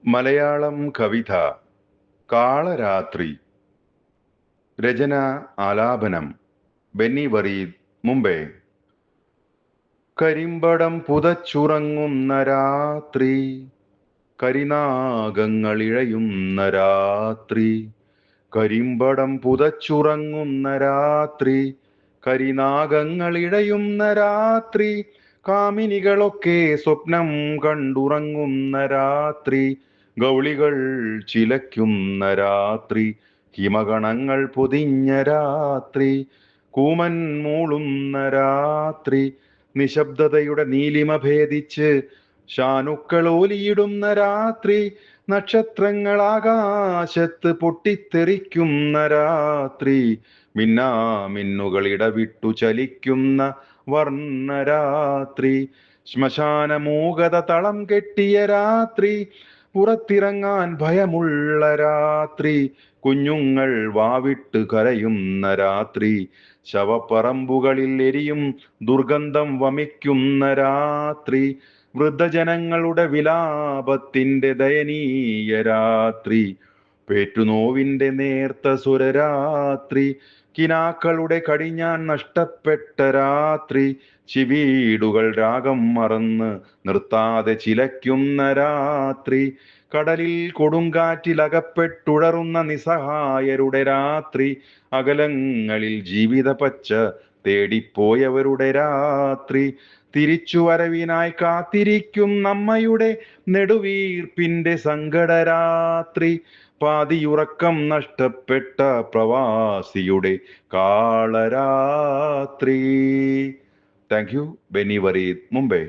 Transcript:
മലയാളം കവിത കാളരാത്രി. രചന ആലാപനം ബെന്നി വറീദ്, മുംബൈ. കരിമ്പടം പുതച്ചുറങ്ങുന്ന രാത്രി, കരിനാഗങ്ങളിഴയുന്ന രാത്രി. കരിമ്പടം പുതച്ചുറങ്ങുന്ന രാത്രി, കരിനാഗങ്ങളിഴയുന്ന രാത്രി. കാമിനികളൊക്കെ സ്വപ്നം കണ്ടുറങ്ങുന്ന രാത്രി, ഗൗളികൾ ചിലയ്ക്കുന്ന രാത്രി. ഹിമഗണങ്ങൾ പൊതിഞ്ഞ രാത്രി, കൂമൻ മൂളുന്ന രാത്രി. നിശബ്ദതയുടെ നീലിമ ഭേദിച്ച് ശാനുക്കൾ ഓലിയിടുന്ന രാത്രി. നക്ഷത്രങ്ങൾ ആകാശത്ത് പൊട്ടിത്തെറിക്കുന്ന രാത്രി. മിന്നാമിന്നുകൾ ഇടവിട്ടു ചലിക്കുന്ന വർണ്ണരാത്രി. ശ്മശാന മൂകത തളം കെട്ടിയ രാത്രി, പുറത്തിറങ്ങാൻ ഭയമുള്ള രാത്രി. കുഞ്ഞുങ്ങൾ വാവിട്ട് കരയുന്ന രാത്രി. ശവപ്പറമ്പുകളിൽ എരിയും ദുർഗന്ധം വമിക്കുന്ന രാത്രി. വൃദ്ധജനങ്ങളുടെ വിലാപത്തിന്റെ ദയനീയ രാത്രി. പേറ്റുനോവിന്റെ നേർത്ത സുരരാത്രി. കിനാക്കളുടെ കടിഞ്ഞാൻ നഷ്ടപ്പെട്ട രാത്രി. ചിവീടുകൾ രാഗം മറന്ന് നിർത്താതെ ചിലയ്ക്കുന്ന രാത്രി. കടലിൽ കൊടുങ്കാറ്റിൽ അകപ്പെട്ടുഴറുന്ന നിസ്സഹായരുടെ രാത്രി. അകലങ്ങളിൽ ജീവിത പച്ച തേടിപ്പോയവരുടെ രാത്രി. തിരിച്ചുവരവിനായി കാത്തിരിക്കും നമ്മയുടെ നെടുവീർപ്പിന്റെ സങ്കടരാത്രി. പാതിയുറക്കം നഷ്ടപ്പെട്ട പ്രവാസിയുടെ കാളരാത്രി. Thank you. ബെന്നി വറീദ്, മുംബൈ.